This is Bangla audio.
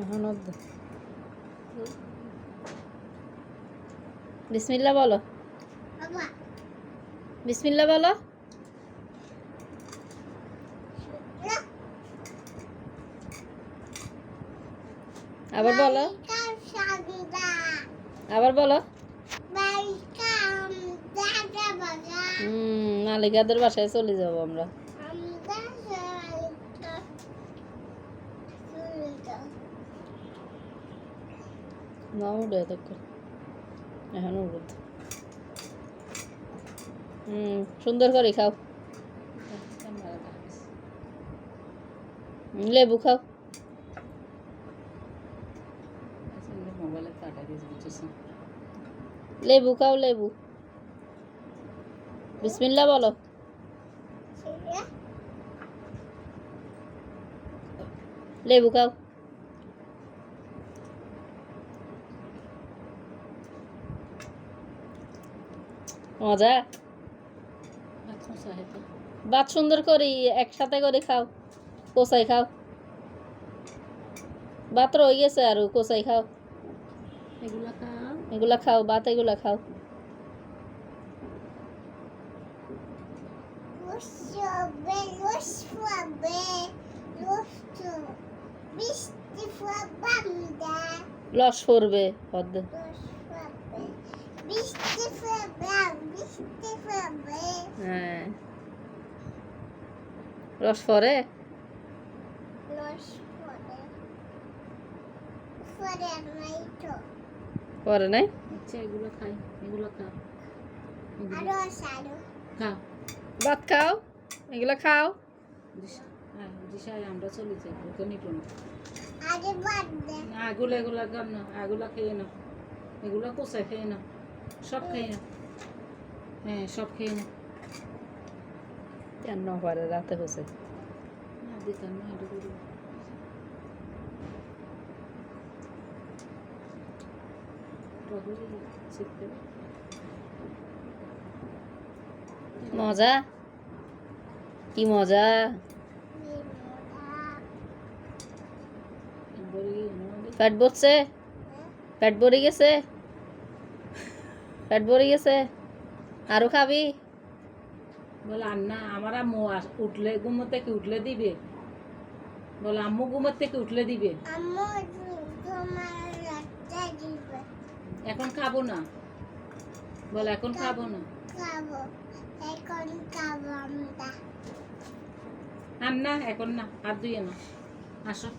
এখন বিসমিল্লাহ বলো, বিসমিল্লাহ বলো। আবার বলো, আবার বলো। মালিকাদের বাসায় চলে যাবো আমরা। না উঠে এতক্ষণ, এখন উঠুত। সুন্দর করে খাও, লেবু খাও। লেবু খাও, লেবু। বিসমিল্লাহ বলো। লেবু খাও। মজা। ভাত সুন্দর করে একসাথে করে খাও, কোসাই খাও। ভাত রয়ে গেছে আর কোসাই খাও। এগুলা খাও, ভাত এগুলা খাও। লস পড়বে হদ। হ্যাঁ, রস পরে পরে নাই। আচ্ছা, এগুলো খাই, এগুলো খাও, খাও, ভাত খাও, এগুলো খাও। আমরা চলে যাই, ওকে নিব না। এগুলো এগুলা গান না, এগুলা খেয়ে নাও, এগুলো কোথায় খেয়ে নাও, সব খেয়ে নাও। হ্যাঁ, সব খেয়ে নাও। কেন পারে রাতে হচ্ছে না দিতাম না, এটা করি। মজা, কি মজা। পেট ভরছে, পেট ভরে গেছে, পেট ভরে গেছে। আরো খাবি? বলে আন্না আমার আম্মু উঠলে ঘুমোর থেকে উঠলে দিবে। বলে আম্মু ঘুমোর থেকে উঠলে দিবে। এখন খাবো না, বলে এখন খাবো না। আন্না এখন না, হাত ধুয়ে না, আসো।